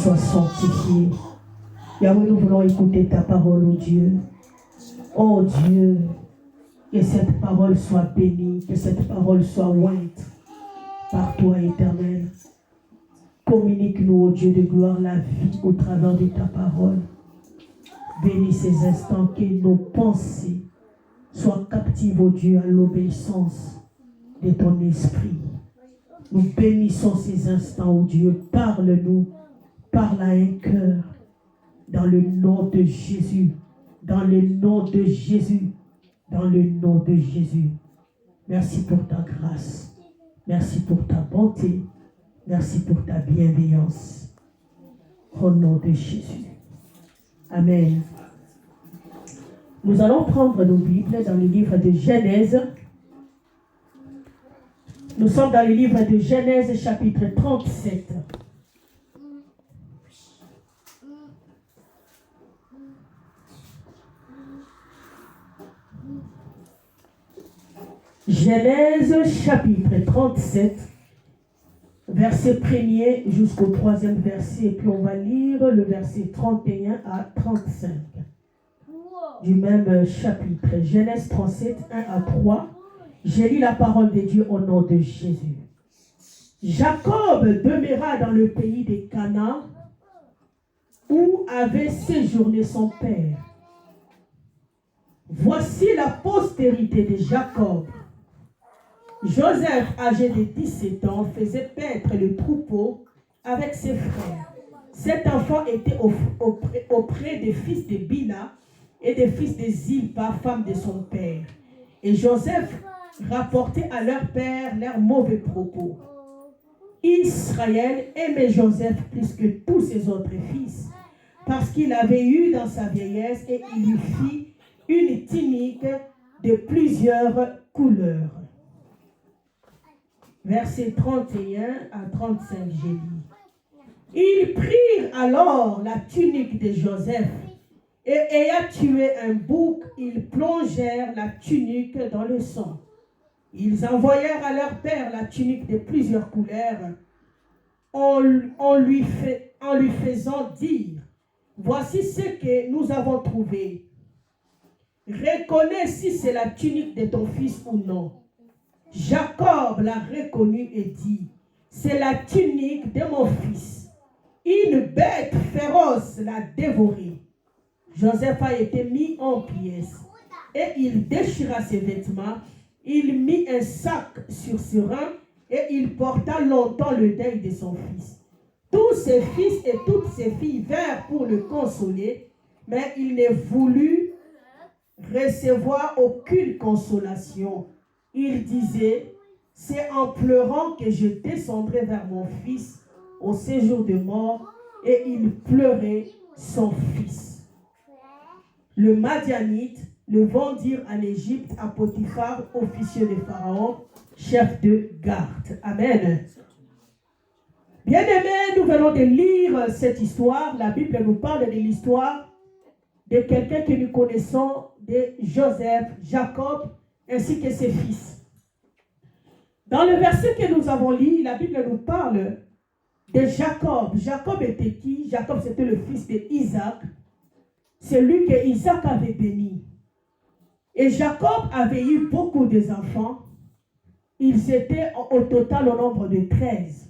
soit sanctifié. Yahweh, nous voulons écouter ta parole, oh Dieu. Oh Dieu, que cette parole soit bénie, que cette parole soit ointe par toi, Éternel. Communique-nous, oh Dieu de gloire, la vie au travers de ta parole. Bénis ces instants, que nos pensées soient captives, oh Dieu, à l'obéissance de ton esprit. Nous bénissons ces instants, oh Dieu. Parle-nous, parle à un cœur. Dans le nom de Jésus. Dans le nom de Jésus. Dans le nom de Jésus. Merci pour ta grâce. Merci pour ta bonté. Merci pour ta bienveillance. Au nom de Jésus. Amen. Nous allons prendre nos Bibles dans le livre de Genèse. Nous sommes dans le livre de Genèse, chapitre 37. Genèse, chapitre 37, verset 1er jusqu'au 3e verset. Et puis on va lire le verset 31 à 35 du même chapitre. Genèse 37, 1 à 3. J'ai lu la parole de Dieu au nom de Jésus. Jacob demeura dans le pays des Canaan où avait séjourné son père. Voici la postérité de Jacob. Joseph, âgé de 17 ans, faisait paître le troupeau avec ses frères. Cet enfant était auprès des fils de Bila et des fils de Zilpa, femme de son père. Et Joseph rapportait à leur père leurs mauvais propos. Israël aimait Joseph plus que tous ses autres fils, parce qu'il avait eu dans sa vieillesse et il lui fit une tunique de plusieurs couleurs. Versets 31 à 35, j'ai dit. Ils prirent alors la tunique de Joseph et ayant tué un bouc, ils plongèrent la tunique dans le sang. Ils envoyèrent à leur père la tunique de plusieurs couleurs en lui faisant dire, voici ce que nous avons trouvé. Reconnais si c'est la tunique de ton fils ou non. Jacob l'a reconnu et dit, c'est la tunique de mon fils. Une bête féroce l'a dévoré. Joseph a été mis en pièces et il déchira ses vêtements. Il mit un sac sur ses reins et il porta longtemps le deuil de son fils. Tous ses fils et toutes ses filles vinrent pour le consoler, mais il ne voulut recevoir aucune consolation. Il disait, c'est en pleurant que je descendrai vers mon fils au séjour de mort, et il pleurait son fils. Le Madianite le vendirent en Égypte à Potiphar, officier de Pharaon, chef de garde. Amen. Bien-aimés, nous venons de lire cette histoire. La Bible nous parle de l'histoire de quelqu'un que nous connaissons, de Joseph, Jacob, ainsi que ses fils. Dans le verset que nous avons lu, la Bible nous parle de Jacob. Jacob était qui? Jacob, c'était le fils d'Isaac. C'est lui que Isaac avait béni. Et Jacob avait eu beaucoup d'enfants. Ils étaient au total au nombre de 13.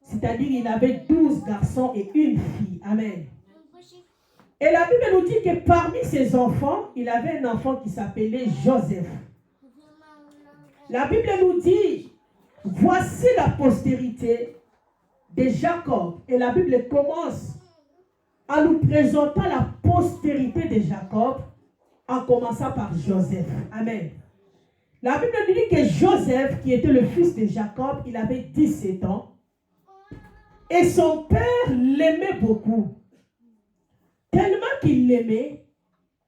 C'est-à-dire il avait 12 garçons et une fille. Amen. Et la Bible nous dit que parmi ses enfants, il avait un enfant qui s'appelait Joseph. La Bible nous dit, voici la postérité de Jacob. Et la Bible commence en nous présentant la postérité de Jacob, en commençant par Joseph. Amen. La Bible nous dit que Joseph, qui était le fils de Jacob, il avait 17 ans. Et son père l'aimait beaucoup. Tellement qu'il l'aimait,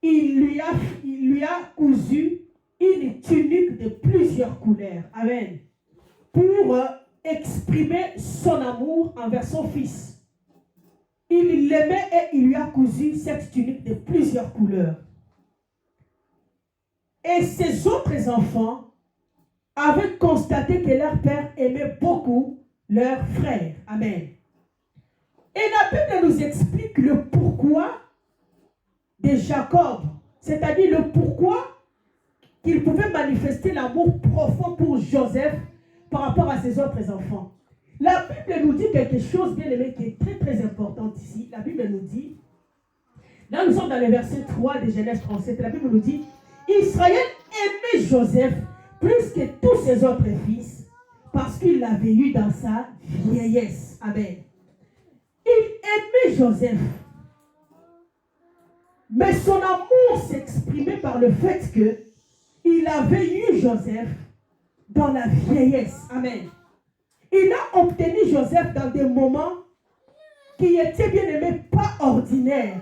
il lui a cousu une tunique de plusieurs couleurs. Amen. Pour exprimer son amour envers son fils. Il l'aimait et il lui a cousu cette tunique de plusieurs couleurs. Et ses autres enfants avaient constaté que leur père aimait beaucoup leurs frères. Amen. Et la Bible nous explique le pourquoi de Jacob, c'est-à-dire le pourquoi qu'il pouvait manifester l'amour profond pour Joseph par rapport à ses autres enfants. La Bible nous dit quelque chose, bien aimé, qui est très très important ici. La Bible nous dit, là nous sommes dans le verset 3 de Genèse 37, la Bible nous dit, Israël aimait Joseph plus que tous ses autres fils, parce qu'il l'avait eu dans sa vieillesse. Amen. Il aimait Joseph. Mais son amour s'exprimait par le fait que il avait eu Joseph dans la vieillesse. Amen. Il a obtenu Joseph dans des moments qui étaient, bien aimés, pas ordinaires.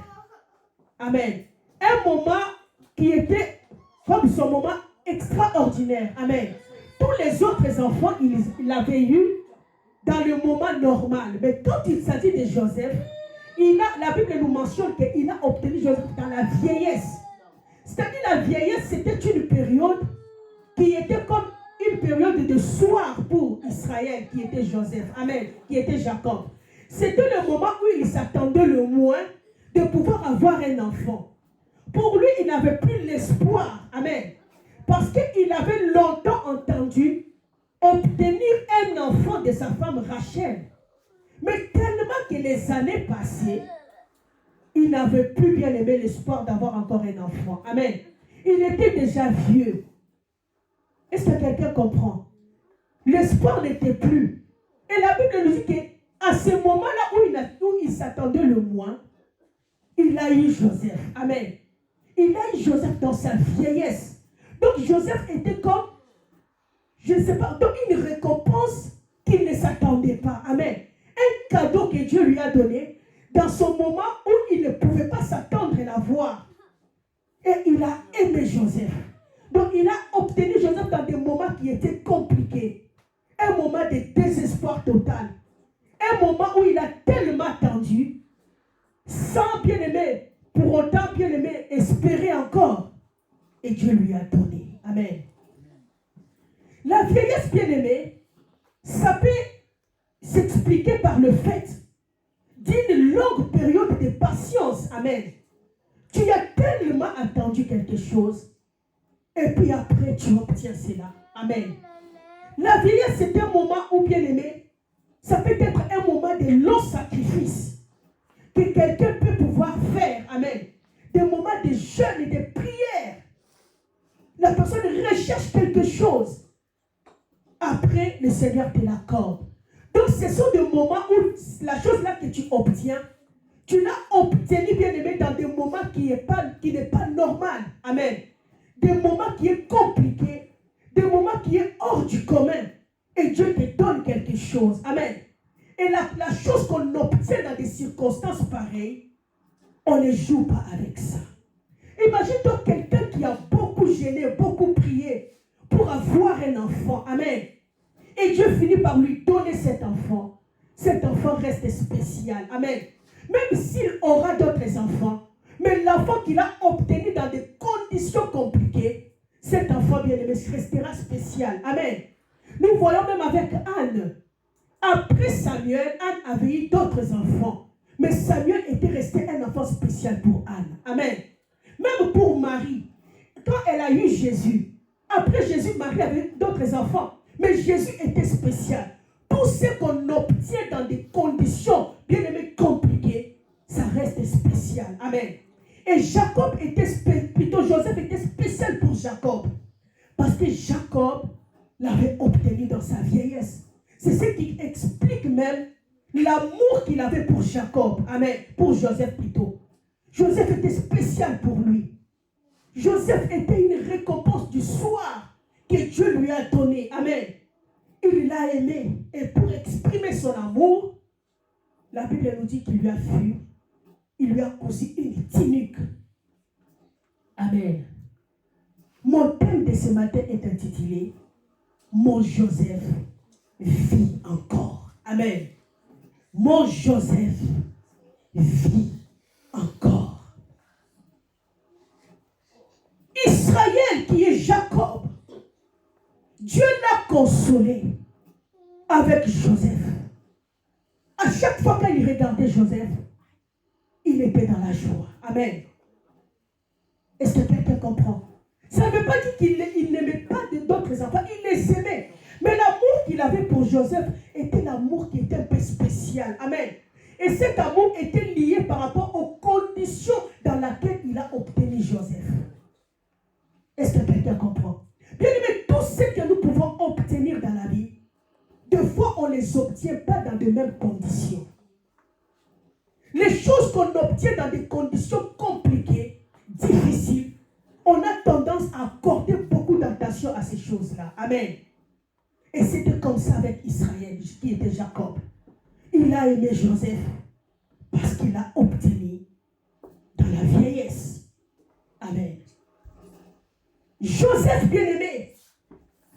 Amen. Un moment qui était comme son moment extraordinaire. Amen. Tous les autres enfants, il l'avait eu dans le moment normal. Mais quand il s'agit de Joseph, la Bible nous mentionne qu'il a obtenu Joseph dans la vieillesse. C'est-à-dire la vieillesse, c'était une période qui était comme une période de soir pour Israël, qui était Joseph. Amen. Qui était Jacob. C'était le moment où il s'attendait le moins de pouvoir avoir un enfant. Pour lui, il n'avait plus l'espoir. Amen. Parce qu'il avait longtemps entendu obtenir un enfant de sa femme Rachel. Mais tellement que les années passaient, il n'avait plus, bien aimé, l'espoir d'avoir encore un enfant. Amen. Il était déjà vieux. Est-ce que quelqu'un comprend? L'espoir n'était plus. Et la Bible nous dit qu'à ce moment-là où il s'attendait le moins, il a eu Joseph. Amen. Il a eu Joseph dans sa vieillesse. Donc Joseph était comme, je ne sais pas, donc une récompense qu'il ne s'attendait pas. Amen. Un cadeau que Dieu lui a donné dans son moment où il ne pouvait pas s'attendre à l'avoir. Et il a aimé Joseph. Donc il a obtenu Joseph dans des moments qui étaient compliqués. Un moment de désespoir total. Un moment où il a tellement attendu, sans bien aimer, pour autant bien aimer, espérer encore. Et Dieu lui a donné. Amen. La vieillesse bien aimée, ça peut s'expliquer par le fait d'une longue période de patience. Amen. Tu as tellement attendu quelque chose et puis après tu obtiens cela. Amen. La vieillesse, c'est un moment où, bien aimé, ça peut être un moment de long sacrifice que quelqu'un peut pouvoir faire. Amen. Des moments de jeûne et de prière. La personne recherche quelque chose. Après, le Seigneur te l'accorde. Donc, ce sont des moments où la chose-là que tu obtiens, tu l'as obtenu, bien aimé, dans des moments qui n'est pas normal. Amen. Des moments qui est compliqué, des moments qui est hors du commun. Et Dieu te donne quelque chose. Amen. Et la chose qu'on obtient dans des circonstances pareilles, on ne joue pas avec ça. Imagine-toi quelqu'un qui a beaucoup gêné, beaucoup prié pour avoir un enfant. Amen. Et Dieu finit par lui donner cet enfant. Cet enfant reste spécial. Amen. Même s'il aura d'autres enfants, mais l'enfant qu'il a obtenu dans des conditions compliquées, cet enfant bien-aimé restera spécial. Amen. Nous voyons même avec Anne. Après Samuel, Anne avait eu d'autres enfants. Mais Samuel était resté un enfant spécial pour Anne. Amen. Même pour Marie, quand elle a eu Jésus, après Jésus, Marie avait d'autres enfants. Mais Jésus était spécial. Tout ce qu'on obtient dans des conditions, bien aimées, compliquées, ça reste spécial. Amen. Et Jacob plutôt Joseph était spécial pour Jacob. Parce que Jacob l'avait obtenu dans sa vieillesse. C'est ce qui explique même l'amour qu'il avait pour Jacob. Amen. Pour Joseph plutôt. Joseph était spécial pour lui. Joseph était une récompense du soir que Dieu lui a donné. Amen. Il l'a aimé. Et pour exprimer son amour, la Bible nous dit qu'il lui a fui. Il lui a cousu une tunique. Amen. Mon thème de ce matin est intitulé « Mon Joseph vit encore ». Amen. Mon Joseph vit encore. Israël qui est Jacob, Dieu l'a consolé avec Joseph. À chaque fois qu'il regardait Joseph, il était dans la joie. Amen. Est-ce que quelqu'un comprend? Ça ne veut pas dire qu'il n'aimait pas d'autres enfants, il les aimait. Mais l'amour qu'il avait pour Joseph était l'amour qui était un peu spécial. Amen. Et cet amour était lié par rapport aux conditions dans lesquelles il a obtenu Joseph. Est-ce que quelqu'un comprend? Bien aimé, tout ce que nous pouvons obtenir dans la vie, des fois on ne les obtient pas dans les mêmes conditions. Les choses qu'on obtient dans des conditions compliquées, difficiles, on a tendance à accorder beaucoup d'attention à ces choses-là. Amen. Et c'était comme ça avec Israël, qui était Jacob. Il a aimé Joseph parce qu'il a obtenu dans la vieillesse. Amen. Joseph bien-aimé,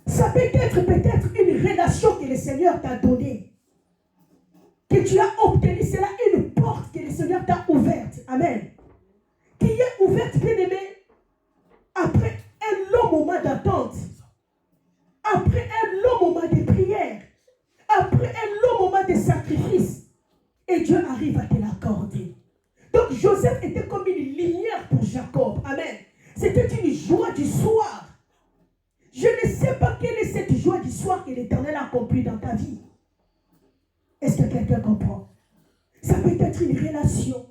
ça peut être une relation que le Seigneur t'a donnée, que tu as obtenue. C'est là une porte que le Seigneur t'a ouverte. Amen. Qui est ouverte, bien-aimé, après un long moment d'attente, après un long moment de prière, après un long moment de sacrifice, et Dieu arrive à te l'accorder. Donc Joseph était comme une lumière pour Jacob. Amen. C'était une joie du soir. Je ne sais pas quelle est cette joie du soir que l'Éternel a accomplie dans ta vie. Est-ce que quelqu'un comprend? Ça peut être une relation.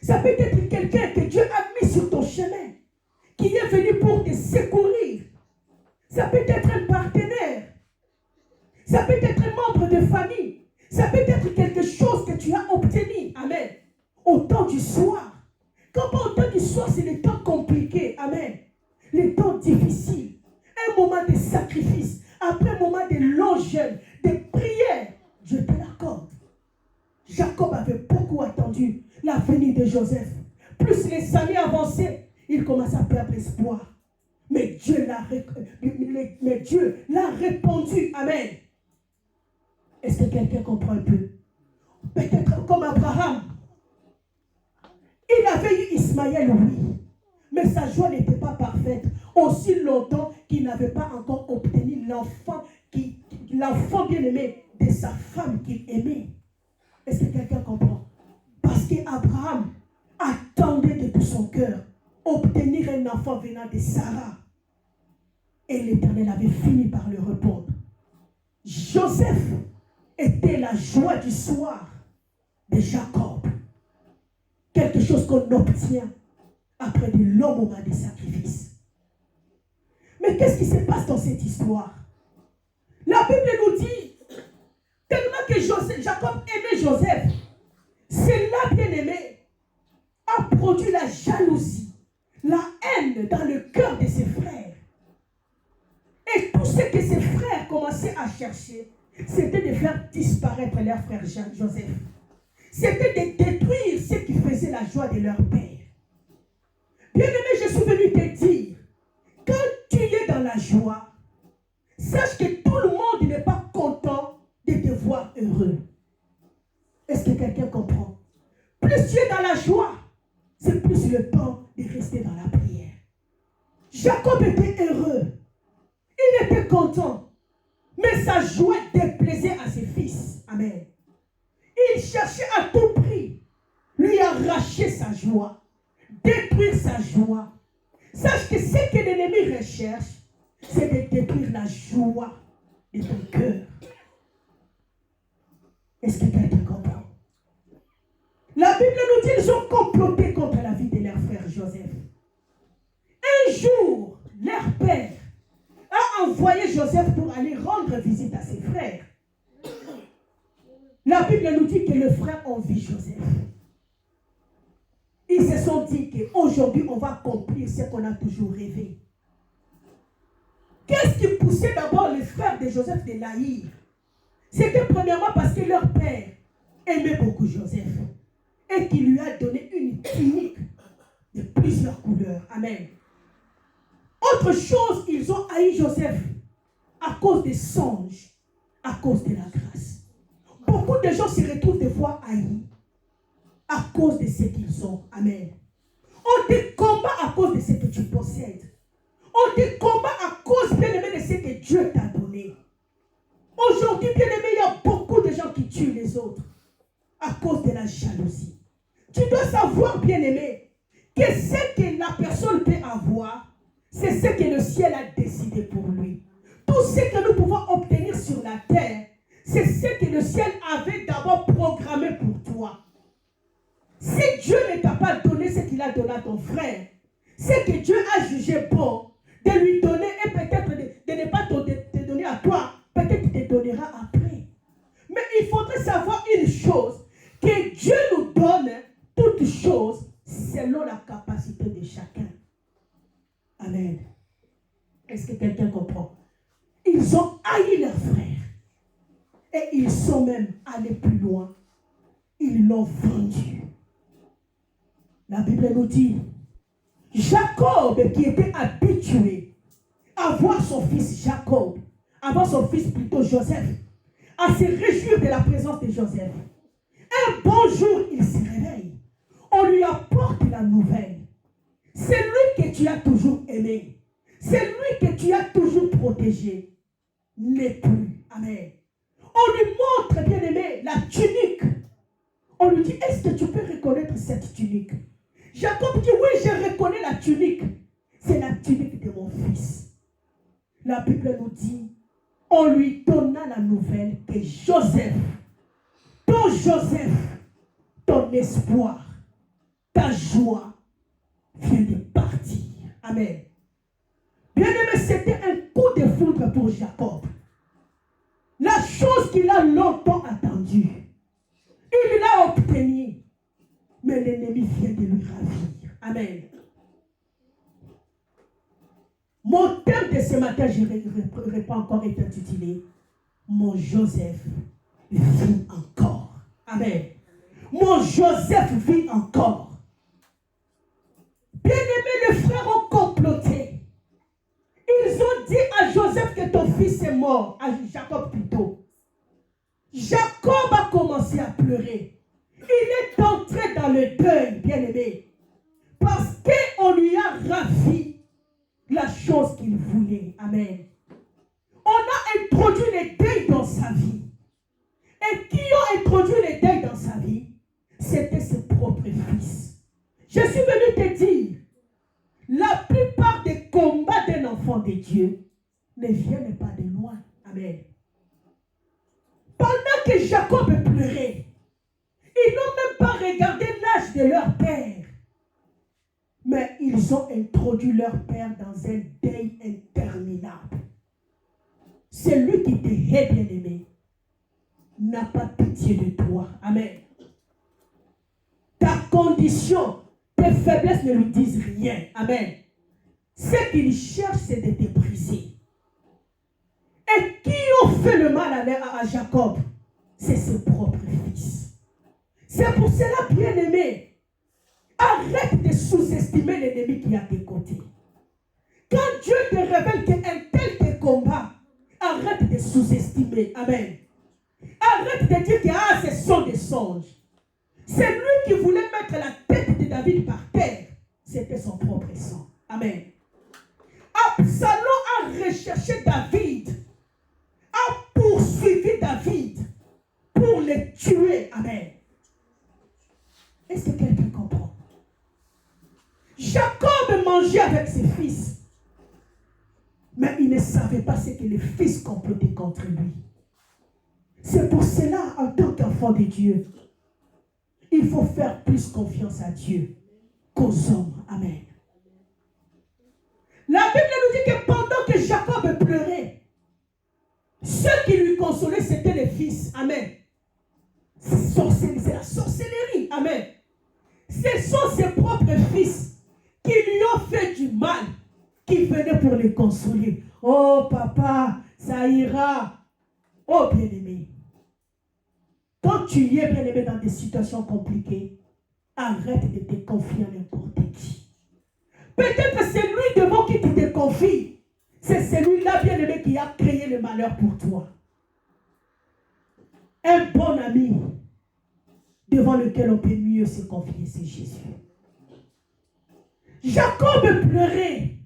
Ça peut être quelqu'un que Dieu a mis sur ton chemin, qui est venu pour te secourir. Ça peut être un partenaire. Ça peut être un membre de famille. Ça peut être quelque chose que tu as obtenu. Amen. Au temps du soir. Quand au temps du soir, c'est le temps compliqué. Amen. Le temps difficile. Un moment de sacrifice. Après un moment de long jeûne, de prière. Dieu te l'accorde. Jacob avait beaucoup attendu la venue de Joseph. Plus les années avançaient, il commençait à perdre espoir. Mais Dieu l'a répondu. Amen. Est-ce que quelqu'un comprend un peu? Peut-être comme Abraham. Il avait eu Ismaël, oui. Mais sa joie n'était pas parfaite. Aussi longtemps qu'il n'avait pas encore obtenu l'enfant bien-aimé de sa femme qu'il aimait. Est-ce que quelqu'un comprend? Parce qu'Abraham attendait de tout son cœur obtenir un enfant venant de Sarah. Et l'Éternel avait fini par le répondre. Joseph était la joie du soir de Jacob. Quelque chose qu'on obtient après de longs moments de sacrifice. Mais qu'est-ce qui se passe dans cette histoire? La Bible nous dit, tellement que Jacob aimait Joseph, cela, bien-aimé, a produit la jalousie, la haine dans le cœur de ses frères. Et tout ce que ses frères commençaient à chercher, c'était de faire disparaître leur frère Joseph. C'était de détruire ce qui faisait la joie de leur père. Bien-aimé, je suis venu te dire, quand tu es dans la joie, sache que tout le monde n'est pas content de te voir heureux. Est-ce que quelqu'un comprend? Plus tu es dans la joie, c'est plus le temps de rester dans la prière. Jacob était heureux. Il était content. Mais sa joie déplaisait à ses fils. Amen. Il cherchait à tout prix lui arracher sa joie, détruire sa joie. Sache que ce que l'ennemi recherche, c'est de détruire la joie de ton cœur. Est-ce que quelqu'un comprend? La Bible nous dit qu'ils ont comploté contre la vie de leur frère Joseph. Un jour, leur père a envoyé Joseph pour aller rendre visite à ses frères. La Bible nous dit que les frères ont vu Joseph. Ils se sont dit qu'aujourd'hui, on va accomplir ce qu'on a toujours rêvé. Qu'est-ce qui poussait d'abord les frères de Joseph de l'haïr? C'était premièrement parce que leur père aimait beaucoup Joseph et qu'il lui a donné une tunique de plusieurs couleurs. Amen. Autre chose, ils ont haï Joseph à cause des songes, à cause de la grâce. Beaucoup de gens se retrouvent des fois haïs à cause de ce qu'ils ont. Amen. On te combat à cause de ce que tu possèdes. On te combat à cause, bien-aimé, de ce que Dieu t'a donné. Aujourd'hui, bien-aimé, il y a beaucoup de gens qui tuent les autres. à cause de la jalousie. Tu dois savoir, bien-aimé, que ce que la personne peut avoir, c'est ce que le ciel a décidé pour lui. Tout ce que nous pouvons obtenir sur la terre, c'est ce que le ciel avait d'abord programmé pour toi. Si Dieu ne t'a pas donné ce qu'il a donné à ton frère, c'est que Dieu a jugé bon de lui donner et peut-être de ne pas te donner à toi, peut-être qu'il te donnera après. Mais il faudrait savoir une chose, que Dieu nous donne toutes choses selon la capacité de chacun. Amen. Est-ce que quelqu'un comprend? Ils ont haï leurs frères et ils sont même allés plus loin. Ils l'ont vendu. La Bible nous dit, Jacob qui était habitué à voir son fils Jacob, à voir son fils plutôt Joseph, à se réjouir de la présence de Joseph. Un bon jour, il se réveille. On lui apporte la nouvelle. C'est lui que tu as toujours aimé. C'est lui que tu as toujours protégé. N'est plus. Amen. On lui montre, bien aimé, la tunique. On lui dit, est-ce que tu peux reconnaître cette tunique? Jacob dit, oui, je reconnais la tunique. C'est la tunique de mon fils. La Bible nous dit, on lui donna la nouvelle que Joseph, ton espoir, ta joie vient de partir. Amen. Bien-aimé, c'était un coup de foudre pour Jacob. La chose qu'il a longtemps attendue, il l'a obtenue. Mais l'ennemi vient de lui ravir. Amen. Mon thème de ce matin, je ne vais pas encore être intitulé Mon Joseph vit encore. Amen. Mon Joseph vit encore. Bien-aimés, les frères ont comploté. Ils ont dit à Joseph que ton fils est mort, à Jacob plutôt. Jacob a commencé à pleurer. Il est entré dans le deuil, bien-aimé, parce qu'on lui a ravi la chose qu'il voulait. Amen. On a introduit les deuils dans sa vie. Et qui ont introduit les deuils dans sa vie? C'était ses propres fils. Je suis venu te dire, la plupart des combats d'un enfant de Dieu ne viennent pas de loin. Amen. Pendant que Jacob pleurait, ils n'ont même pas regardé l'âge de leur père. Mais ils ont introduit leur père dans un deuil interminable. Celui qui te hait, bien-aimé, n'a pas pitié de toi. Amen. Ta condition, tes faiblesses ne lui disent rien. Amen. Ce qu'il cherche, c'est de te briser. Et qui ont fait le mal à Jacob? C'est ses propres fils. C'est pour cela, bien-aimé, arrête de sous-estimer l'ennemi qui est à tes côtés. Quand Dieu te révèle qu'un tel te combat, arrête de sous-estimer. Amen. Arrête de dire que ce sont des songes. C'est lui qui voulait mettre la tête de David par terre. C'était son propre sang. Amen. Absalom a recherché David, a poursuivi David pour le tuer. Amen. Est-ce que quelqu'un comprend? Jacob mangeait avec ses fils, mais il ne savait pas ce que les fils complotaient contre lui. C'est pour cela, en tant qu'enfant de Dieu, il faut faire plus confiance à Dieu qu'aux hommes. Amen. La Bible nous dit que pendant que Jacob pleurait, ceux qui lui consolaient, c'était les fils. Amen. C'est la sorcellerie. Amen. Ce sont ses propres fils qui lui ont fait du mal, qui venaient pour les consoler. Oh papa, ça ira. Oh bien-aimé. Quand tu y es bien-aimé dans des situations compliquées, arrête de te confier à n'importe qui. Peut-être que c'est lui devant qui tu te confies. C'est celui-là bien-aimé qui a créé le malheur pour toi. Un bon ami devant lequel on peut mieux se confier, c'est Jésus. Jacob pleurait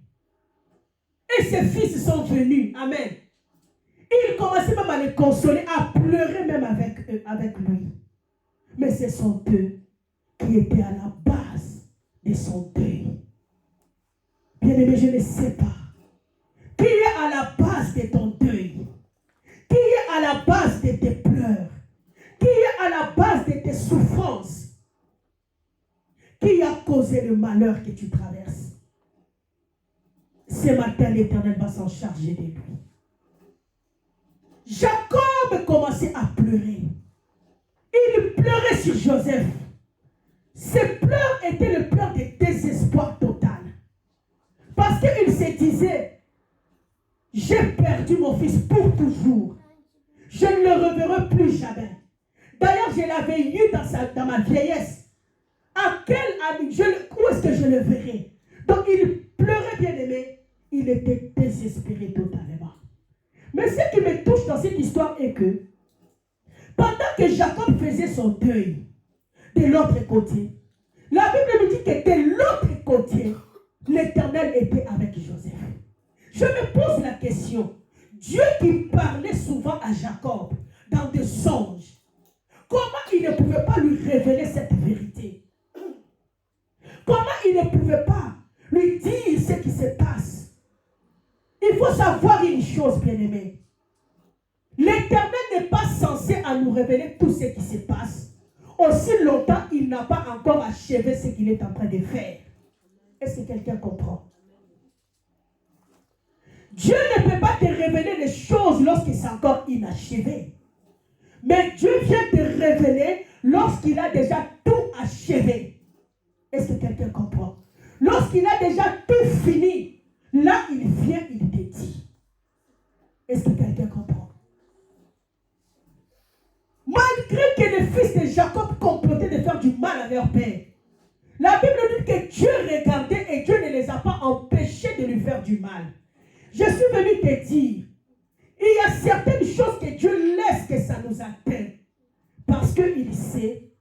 et ses fils sont venus. Amen. Il commençait même à les consoler, à pleurer même avec lui. Mais ce sont eux qui étaient à la base de son deuil. Bien-aimé, je ne sais pas. Qui est à la base de ton deuil? Qui est à la base de tes pleurs? Qui est à la base de tes souffrances? Qui a causé le malheur que tu traverses? Ce matin, l'Éternel va s'en charger de lui. Jacob commençait à pleurer. Il pleurait sur Joseph. Ses pleurs étaient le pleur de désespoir total. Parce qu'il se disait, j'ai perdu mon fils pour toujours. Je ne le reverrai plus jamais. D'ailleurs, je l'avais eu dans ma vieillesse. À quel ami, où est-ce que je le verrai? Donc il pleurait, bien aimé. Il était désespéré totalement. Mais ce qui me touche dans cette histoire est que pendant que Jacob faisait son deuil de l'autre côté, la Bible me dit que de l'autre côté, l'Éternel était avec Joseph. Je me pose la question, Dieu qui parlait souvent à Jacob dans des songes, comment il ne pouvait pas lui révéler cette vérité? Comment il ne pouvait pas lui dire ce qui se passe? Il faut savoir une chose, bien-aimé. L'Éternel n'est pas censé à nous révéler tout ce qui se passe. Aussi longtemps, il n'a pas encore achevé ce qu'il est en train de faire. Est-ce que quelqu'un comprend? Dieu ne peut pas te révéler les choses lorsque c'est encore inachevé. Mais Dieu vient te révéler lorsqu'il a déjà tout achevé. Est-ce que quelqu'un comprend? Lorsqu'il a déjà tout fini, là il vient, il te dit. Est-ce que quelqu'un comprend? Malgré que les fils de Jacob complotaient de faire du mal à leur père, la Bible dit que Dieu regardait et Dieu ne les a pas empêchés de lui faire du mal. Je suis venu te dire, il y a certaines choses que Dieu laisse que ça nous atteigne. Parce qu'il sait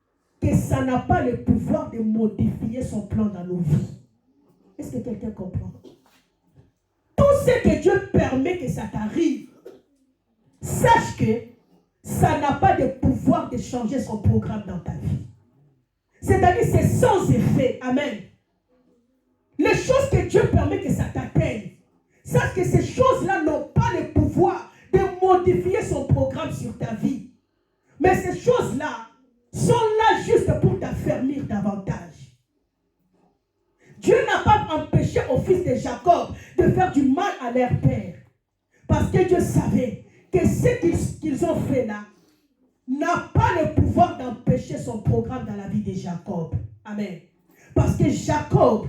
que ça n'a pas le pouvoir de modifier son plan dans nos vies. Est-ce que quelqu'un comprend? Tout ce que Dieu permet que ça t'arrive, sache que ça n'a pas de pouvoir de changer son programme dans ta vie. C'est-à-dire c'est sans effet. Amen. Les choses que Dieu permet que ça t'atteigne, sache que ces choses-là n'ont pas le pouvoir de modifier son programme sur ta vie. Mais ces choses-là sont là juste pour t'affermir davantage. Dieu n'a pas empêché aux fils de Jacob de faire du mal à leur père. Parce que Dieu savait que ce qu'ils ont fait là n'a pas le pouvoir d'empêcher son programme dans la vie de Jacob. Amen. Parce que Jacob,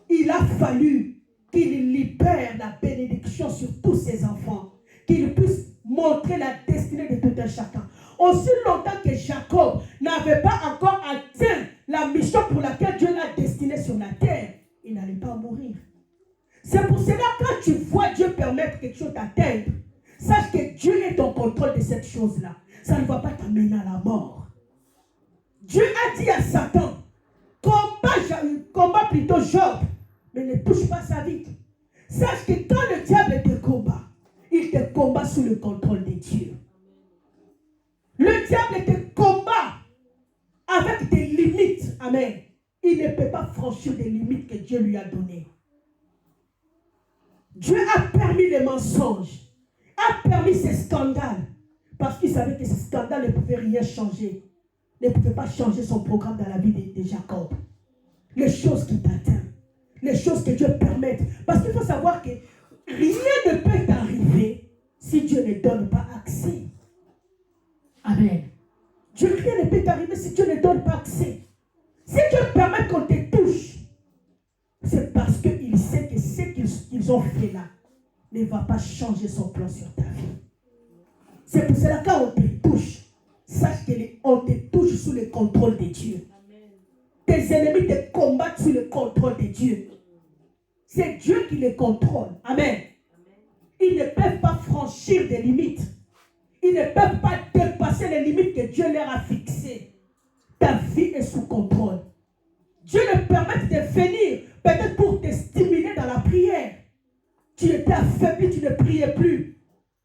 il a fallu qu'il libère la bénédiction sur tous ses enfants. Qu'il puisse montrer la destinée de tout un chacun. Aussi longtemps que Jacob n'avait pas encore atteint la mission pour laquelle Dieu l'a destiné sur la terre, il n'allait pas mourir. C'est pour cela que quand tu vois Dieu permettre quelque chose d'atteindre, sache que Dieu est en contrôle de cette chose-là. Ça ne va pas t'amener à la mort. Dieu a dit à Satan, combat plutôt Job, mais ne touche pas sa vie. Sache que quand le diable te combat, il te combat sous le contrôle de Dieu. Le diable te combat avec des limites. Amen. Il ne peut pas franchir des limites que Dieu lui a données. Dieu a permis les mensonges, a permis ces scandales, parce qu'il savait que ces scandales ne pouvaient rien changer, ne pouvaient pas changer son programme dans la vie de Jacob. Les choses qui t'atteignent, les choses que Dieu permet. Parce qu'il faut savoir que rien ne peut t'arriver si Dieu ne donne pas accès. Amen. Rien ne peut t'arriver si Dieu ne donne pas accès. Si Dieu permet qu'on te touche, c'est parce qu'il sait que ce qu'ils ont fait là ne va pas changer son plan sur ta vie. C'est pour cela que quand on te touche, sache qu'on te touche sous le contrôle de Dieu. Amen. Tes ennemis te combattent sous le contrôle de Dieu. C'est Dieu qui les contrôle. Amen. Amen. Ils ne peuvent pas franchir des limites. Ils ne peuvent pas dépasser les limites que Dieu leur a fixées. Ta vie est sous contrôle. Dieu le permet de venir, peut-être pour te stimuler dans la prière. Tu étais affaibli, tu ne priais plus.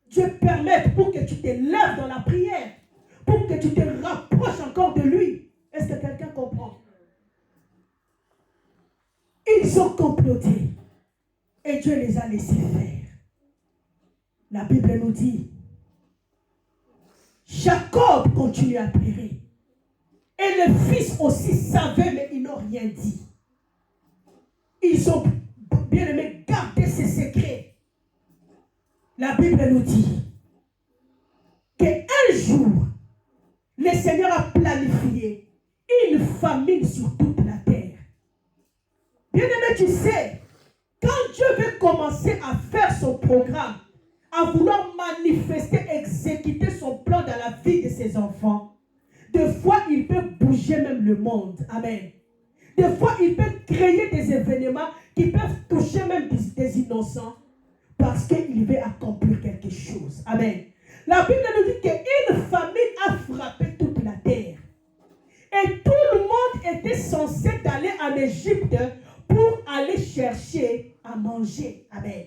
Dieu permet pour que tu te lèves dans la prière, pour que tu te rapproches s'approchent encore de lui. Est-ce que quelqu'un comprend? Ils ont comploté. Et Dieu les a laissés faire. La Bible nous dit, Jacob continue à pleurer. Et le fils aussi savait, mais ils n'ont rien dit. Ils ont bien aimé garder ses secrets. La Bible nous dit qu'un jour, le Seigneur a planifié une famine sur toute la terre. Bien aimé, tu sais, quand Dieu veut commencer à faire son programme, à vouloir manifester, exécuter son plan dans la vie de ses enfants, des fois, il peut bouger même le monde. Amen. Des fois, il peut créer des événements qui peuvent toucher même des innocents parce qu'il veut accomplir quelque chose. Amen. La Bible nous dit qu'une famine a frappé toute la terre. Et tout le monde était censé aller en Égypte pour aller chercher à manger. Amen.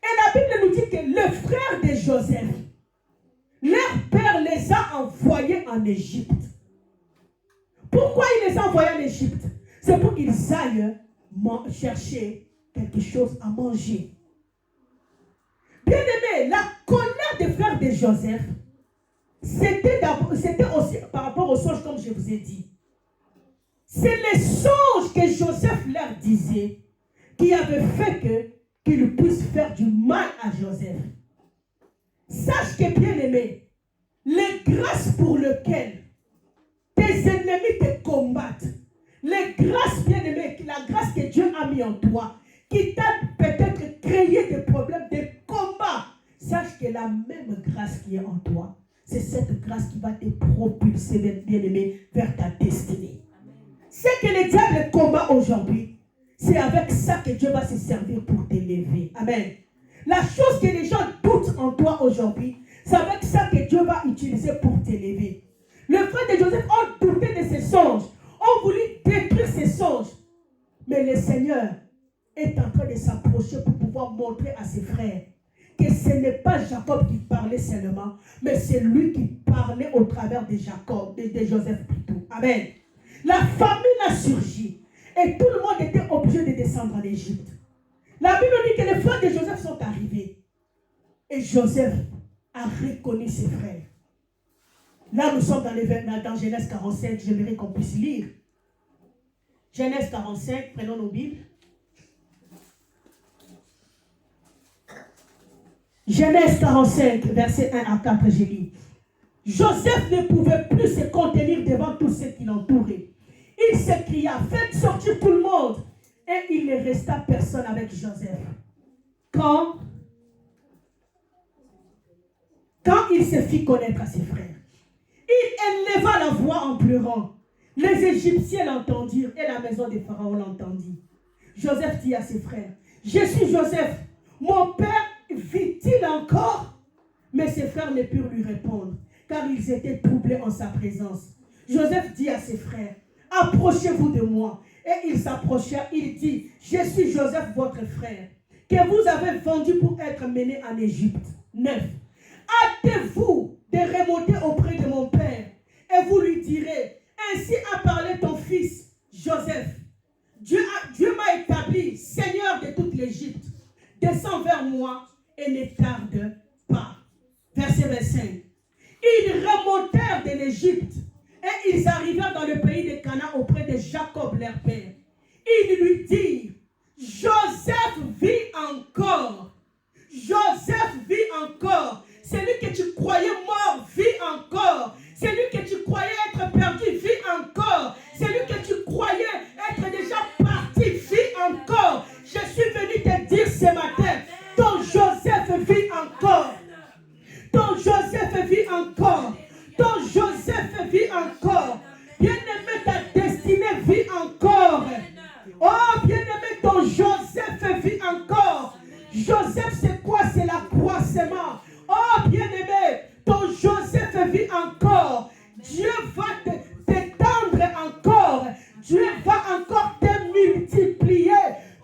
Et la Bible nous dit que le frère de Joseph, leur père les a envoyés en Égypte. Pourquoi il les a envoyés en Égypte? C'est pour qu'ils aillent chercher quelque chose à manger. Bien aimé, la colère des frères de Joseph, c'était aussi par rapport aux songes, comme je vous ai dit. C'est les songes que Joseph leur disait qui avaient fait qu'ils puissent faire du mal à Joseph. Sache que, bien aimé, les grâces pour lesquelles tes ennemis te combattent, les grâces, bien aimé, la grâce que Dieu a mis en toi, qui t'a peut-être créé des problèmes, des combats, sache que la même grâce qui est en toi, c'est cette grâce qui va te propulser, bien aimé, vers ta destinée. Ce que le diable combat aujourd'hui, c'est avec ça que Dieu va se servir pour t'élever. Amen. La chose que les gens doutent en toi aujourd'hui, c'est avec ça que Dieu va utiliser pour t'élever. Le frère de Joseph a douté de ses songes, ont voulu détruire ses songes. Mais le Seigneur est en train de s'approcher pour pouvoir montrer à ses frères que ce n'est pas Jacob qui parlait seulement, mais c'est lui qui parlait au travers de Jacob, de Joseph plutôt. Amen. La famine a surgi et tout le monde était obligé de descendre en Égypte. La Bible dit que les frères de Joseph sont arrivés et Joseph a reconnu ses frères. Là, nous sommes dans Genèse 45, j'aimerais qu'on puisse lire. Genèse 45, prenons nos Bibles. Genèse 45, versets 1 à 4, j'ai lu. Joseph ne pouvait plus se contenir devant tous ceux qui l'entouraient. Il s'écria, faites sortir tout le monde. Et il ne resta personne avec Joseph. Quand il se fit connaître à ses frères, il éleva la voix en pleurant. Les Égyptiens l'entendirent et la maison des pharaons l'entendit. Joseph dit à ses frères, je suis Joseph, mon père vit-il encore? Mais ses frères ne purent lui répondre, car ils étaient troublés en sa présence. Joseph dit à ses frères, approchez-vous de moi. Et ils s'approchèrent, il dit, je suis Joseph, votre frère, que vous avez vendu pour être mené en Égypte. 9. Hâtez-vous de remonter auprès de mon père, et vous lui direz, ainsi a parlé ton fils, Joseph. Dieu m'a établi Seigneur de toute l'Égypte. Descends vers moi et ne tarde pas. Verset 25. Ils remontèrent de l'Égypte et ils arrivèrent dans le pays de Canaan auprès de Jacob, leur père. Ils lui dirent, Joseph vit encore. Joseph vit encore. Celui que tu croyais mort vit encore. Celui que tu croyais être perdu vit encore. Celui que tu croyais être déjà parti vit encore. Je suis venu te dire ce matin, ton Joseph vit encore. Ton Joseph vit encore. Ton Joseph vit encore. Bien-aimé, ta destinée vit encore. Oh, bien-aimé, ton Joseph vit encore. Joseph, c'est quoi? C'est l'accroissement. Oh, bien-aimé, ton Joseph vit encore. Dieu va t'étendre encore. Dieu va encore te multiplier.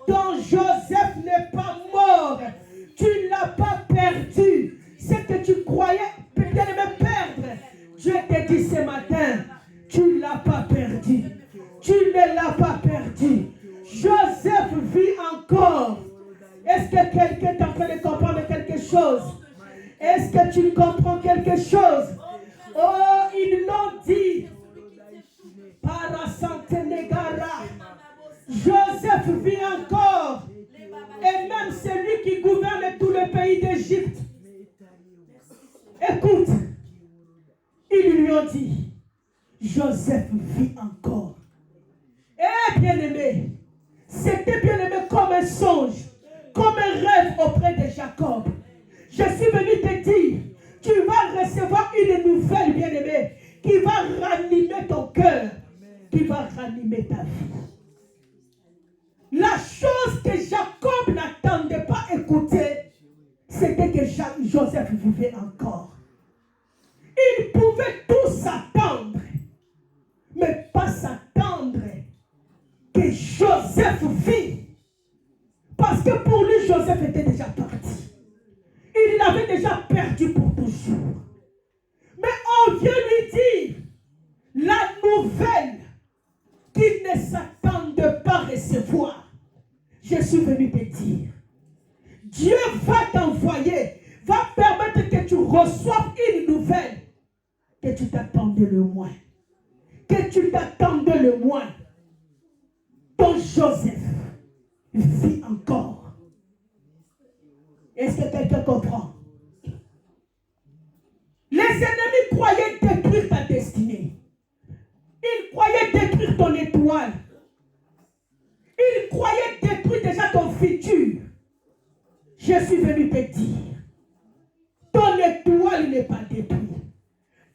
Ton Joseph n'est pas mort. Tu ne l'as pas perdu. Ce que tu croyais bien-aimé perdre, Dieu te dit ce matin, quelqu'un est en train de comprendre quelque chose? Est-ce que tu comprends quelque chose? Oh, ils l'ont dit. Parasantenegara. Joseph vit encore. Et même celui qui gouverne tout le pays d'Égypte. Écoute, ils lui ont dit, Joseph vit encore. Eh bien-aimé, c'était bien-aimé comme un songe, comme un rêve auprès de Jacob. Je suis venu te dire, tu vas recevoir une nouvelle, bien-aimé, qui va ranimer ton cœur, qui va ranimer ta vie. La chose que Jacob n'attendait pas écouter, c'était que Joseph vivait encore. Il pouvait tout s'attendre, mais pas s'attendre que Joseph vit. Parce que pour lui, Joseph était déjà parti. Il l'avait déjà perdu pour toujours. Mais on vient lui dire la nouvelle qu'il ne s'attendait pas recevoir. Je suis venu te dire, Dieu va t'envoyer, va permettre que tu reçoives une nouvelle que tu t'attendais le moins. Que tu t'attendais le moins. Ton Joseph vit encore. Est-ce que quelqu'un comprend? Les ennemis croyaient détruire ta destinée. Ils croyaient détruire ton étoile. Ils croyaient détruire déjà ton futur. Je suis venu te dire, ton étoile n'est pas détruite.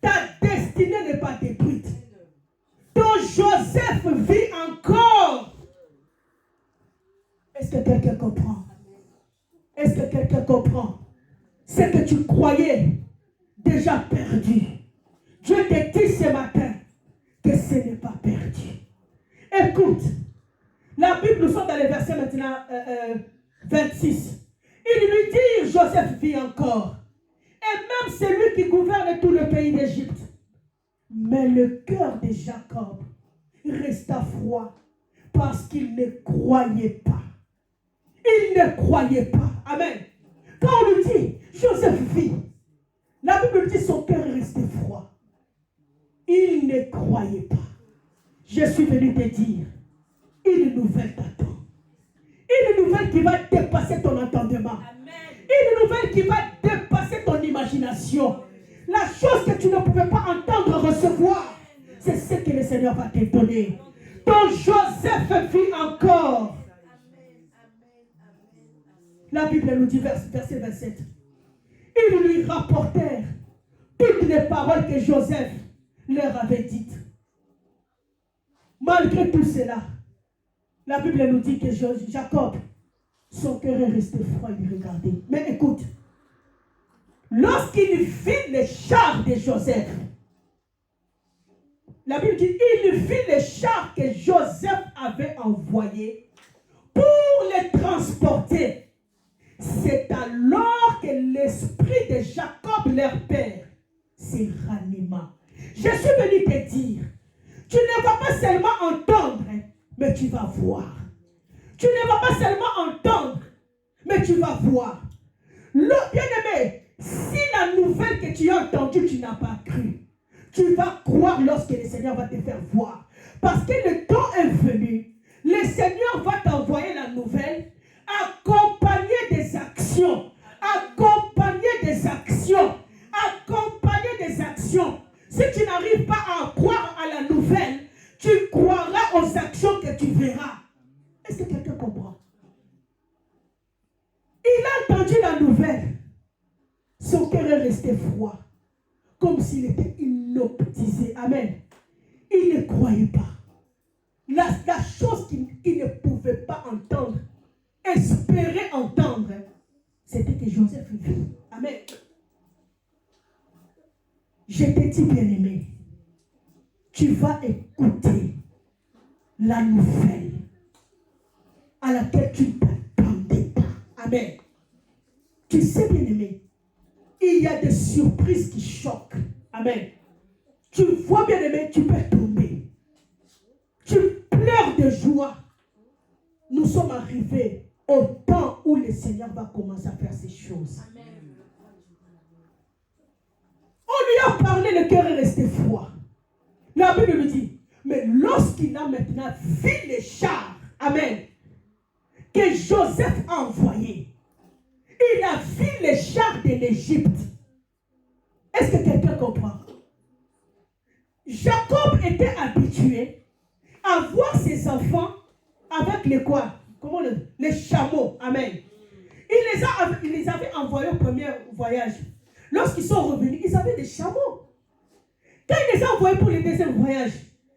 Ta destinée n'est pas détruite. Ton Joseph vit encore. Est-ce que quelqu'un comprend? Est-ce que quelqu'un comprend? Ce que tu croyais déjà perdu. Dieu te dit ce matin que ce n'est pas perdu. Écoute, la Bible, nous sommes dans le verset maintenant 26. Il lui dit, Joseph vit encore. Et même celui qui gouverne tout le pays d'Égypte. Mais le cœur de Jacob resta froid parce qu'il ne croyait pas. Il ne croyait pas. Amen. Quand on lui dit, Joseph vit, la Bible dit son cœur est resté froid. Il ne croyait pas. Je suis venu te dire, une nouvelle t'attend. Une nouvelle qui va dépasser ton entendement. Amen. Une nouvelle qui va dépasser ton imagination. La chose que tu ne pouvais pas entendre, recevoir, c'est ce que le Seigneur va te donner. Ton Joseph vit encore. La Bible nous dit, verset 27. Ils lui rapportèrent toutes les paroles que Joseph leur avait dites. Malgré tout cela, la Bible nous dit que Jacob, son cœur est resté froid, il regardait. Mais écoute, lorsqu'il vit les chars de Joseph, la Bible dit, il vit les chars que Joseph avait envoyés pour les transporter. C'est alors que l'esprit de Jacob, leur père, s'est ranimé. Je suis venu te dire, tu ne vas pas seulement entendre, mais tu vas voir. Tu ne vas pas seulement entendre, mais tu vas voir. Bien-aimé, si la nouvelle que tu as entendue, tu n'as pas cru, tu vas croire lorsque le Seigneur va te faire voir. Parce que le temps est venu, le Seigneur va t'envoyer la nouvelle, accompagner des actions, accompagner des actions, accompagner des actions. Si tu n'arrives pas à croire à la nouvelle, tu croiras aux actions que tu verras. Est-ce que quelqu'un comprend? Il a entendu la nouvelle. Son cœur est resté froid, comme s'il était hypnotisé. Amen. Il ne croyait pas. La chose qu'il ne pouvait pas entendre, espérer entendre, c'était que Joseph vit. Amen. Je te dis, bien-aimé, tu vas écouter la nouvelle à laquelle tu ne t'attendais pas. Amen. Tu sais, bien-aimé, il y a des surprises qui choquent. Amen. Tu vois, bien-aimé, tu peux tomber. Tu pleures de joie. Nous sommes arrivés au temps où le Seigneur va commencer à faire ces choses. Amen. On lui a parlé, le cœur est resté froid. La Bible nous dit, mais lorsqu'il a maintenant vu les chars, amen, que Joseph a envoyés, il a vu les chars de l'Égypte. Est-ce que quelqu'un comprend? Jacob était habitué à voir ses enfants avec les quoi? Comment les chameaux. Amen. Il les avait envoyés au premier voyage. Lorsqu'ils sont revenus, ils avaient des chameaux. Quand il les a envoyés pour le deuxième voyage,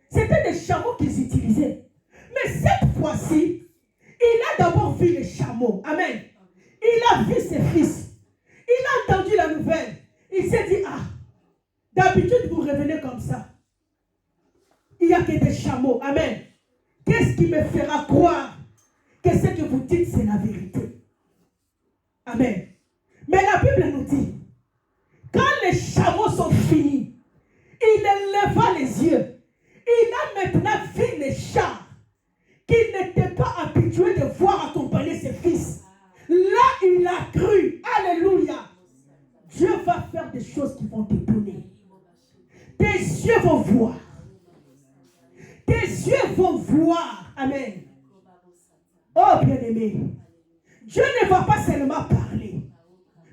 c'était des chameaux qu'ils utilisaient. Mais cette fois-ci, il a d'abord vu les chameaux. Amen. Il a vu ses fils. Il a entendu la nouvelle. Il s'est dit, ah, d'habitude vous revenez comme ça. Il n'y a que des chameaux. Amen. Qu'est-ce qui me fera croire que ce que vous dites, c'est la vérité? Amen. Mais la Bible nous dit, quand les chameaux sont finis, il éleva les yeux. Il a maintenant vu les chars qu'il n'était pas habitué de voir accompagner ses fils. Là, il a cru. Alléluia. Dieu va faire des choses qui vont t'étonner. Tes yeux vont voir. Tes yeux vont voir. Amen. Oh, bien-aimé. Dieu ne va pas seulement parler,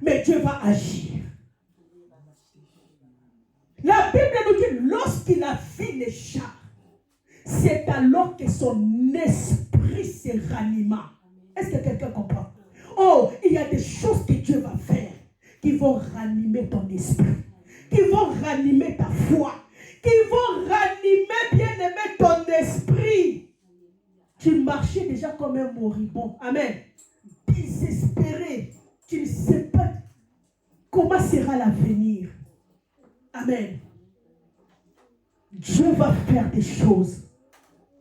mais Dieu va agir. La Bible nous dit, lorsqu'il a vu les chars, c'est alors que son esprit se ranima. Est-ce que quelqu'un comprend? Oh, il y a des choses que Dieu va faire qui vont ranimer ton esprit, qui vont ranimer ta foi, qui vont ranimer, bien-aimé, ton esprit. Tu marchais déjà comme un moribond. Amen. Désespéré. Tu ne sais pas comment sera l'avenir. Amen. Dieu va faire des choses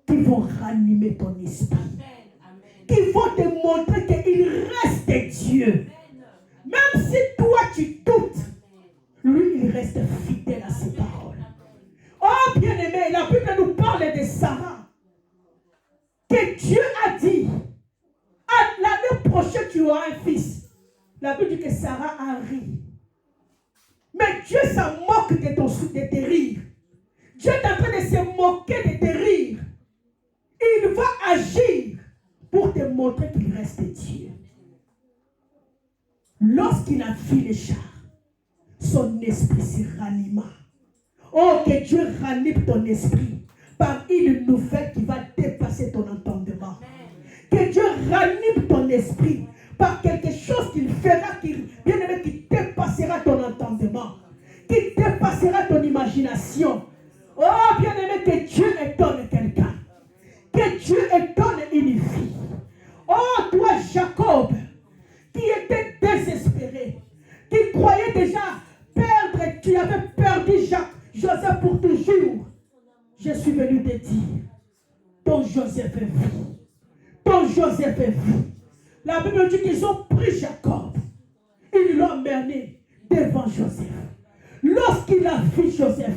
qui vont ranimer ton esprit. Qui vont te montrer qu'il reste Dieu. Même si toi tu doutes, lui il reste fidèle à ses paroles. Oh bien-aimé, la Bible nous parle de Sarah. Que Dieu a dit, à l'année prochaine tu auras un fils. La Bible dit que Sarah a ri. Mais Dieu s'en moque de tes rires. Dieu est en train de se moquer de tes rires. Il va agir pour te montrer qu'il reste Dieu. Lorsqu'il a vu les chars, son esprit se ranima. Oh, que Dieu ranime ton esprit par une nouvelle qui va dépasser ton entendement. Que Dieu ranime ton esprit par quelque chose qu'il fera, bien aimé, qui dépassera ton entendement, qui dépassera ton imagination. Oh, bien aimé, que Dieu étonne quelqu'un. Que Dieu étonne une fille. Oh, toi, Jacob, qui était désespéré, qui croyait déjà perdre, tu avais perdu Joseph pour toujours. Je suis venu te dire, ton Joseph est vu. Ton Joseph est vu. La Bible dit qu'ils ont pris Jacob. Ils l'ont mené devant Joseph. Lorsqu'il a vu Joseph,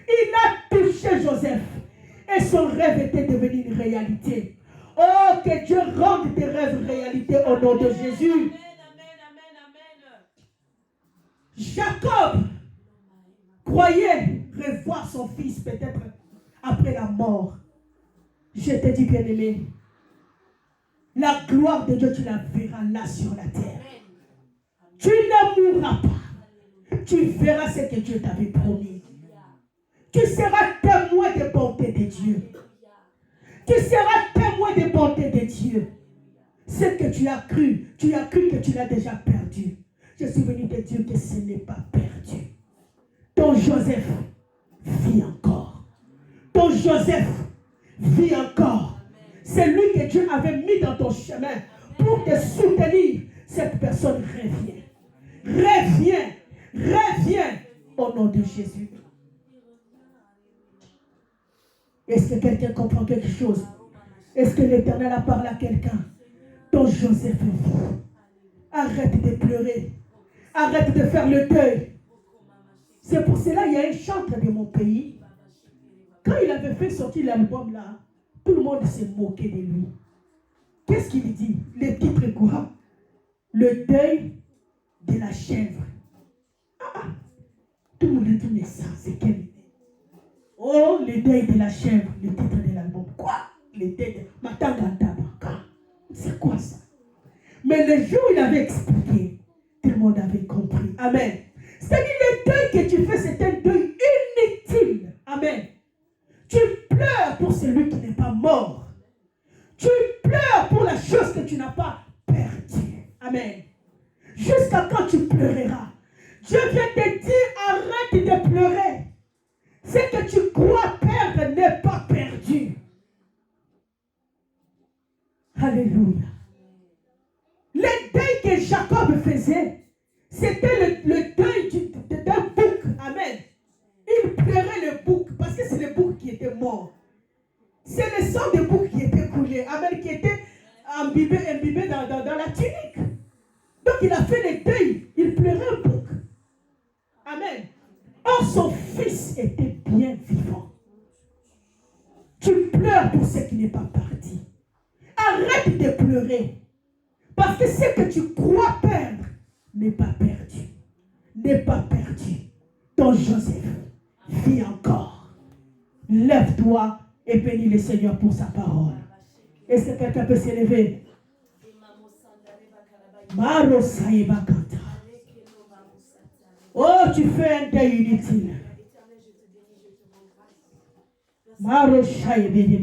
il a touché Joseph. Et son rêve était devenu une réalité. Oh, que Dieu rende tes rêves réalité au nom de Jésus. Jacob croyait revoir son fils peut-être après la mort. Je te dis, bien-aimé, la gloire de Dieu, tu la verras là sur la terre. Tu ne mourras pas. Tu verras ce que Dieu t'avait promis. Tu seras témoin de bonté de Dieu. Tu seras témoin de bonté de Dieu. Ce que tu as cru que tu l'as déjà perdu. Je suis venu te dire que ce n'est pas perdu. Ton Joseph vit encore. Ton Joseph vit encore. C'est lui que Dieu avait mis dans ton chemin pour te soutenir. Cette personne revient. Reviens. Reviens au nom de Jésus. Est-ce que quelqu'un comprend quelque chose? Est-ce que l'Éternel a parlé à quelqu'un? Ton Joseph est vu. Arrête de pleurer. Arrête de faire le deuil. C'est pour cela qu'il y a un chanteur de mon pays. Quand il avait fait sortir l'album là, tout le monde s'est moqué de lui. Qu'est-ce qu'il dit? Le titre est quoi? Le deuil de la chèvre. Tout le monde dit, mais ça, c'est quelle idée? Oh, le deuil de la chèvre, le titre de l'album. Quoi? Le deuil de Matangandabaka. C'est quoi ça? Mais le jour où il avait expliqué, tout le monde avait compris. Amen. C'est-à-dire le deuil que tu fais, c'est un deuil inutile. Amen. Tu pleures pour celui qui n'est pas mort. Tu pleures pour la chose que tu n'as pas perdue. Amen. Jusqu'à quand tu pleureras? Dieu vient te dire, arrête de pleurer. Ce que tu crois perdre n'est pas perdu. Alléluia. Le deuil que Jacob faisait, c'était le deuil d'un bouc. Amen. Il pleurait le bouc parce que c'est le bouc qui était mort. C'est le sang de bouc qui était coulé. Amen. Qui était imbibé dans la tunique. Donc il a fait le deuil. Il pleurait un bouc. Amen. Or son fils était bien vivant. Tu pleures pour ce qui n'est pas parti. Arrête de pleurer. Parce que ce que tu crois perdre n'est pas perdu. N'est pas perdu. Ton Joseph vit encore. Lève-toi et bénis le Seigneur pour sa parole. Est-ce que quelqu'un peut s'élever? Oh, tu fais un deuil inutile. Maro Shaye béni.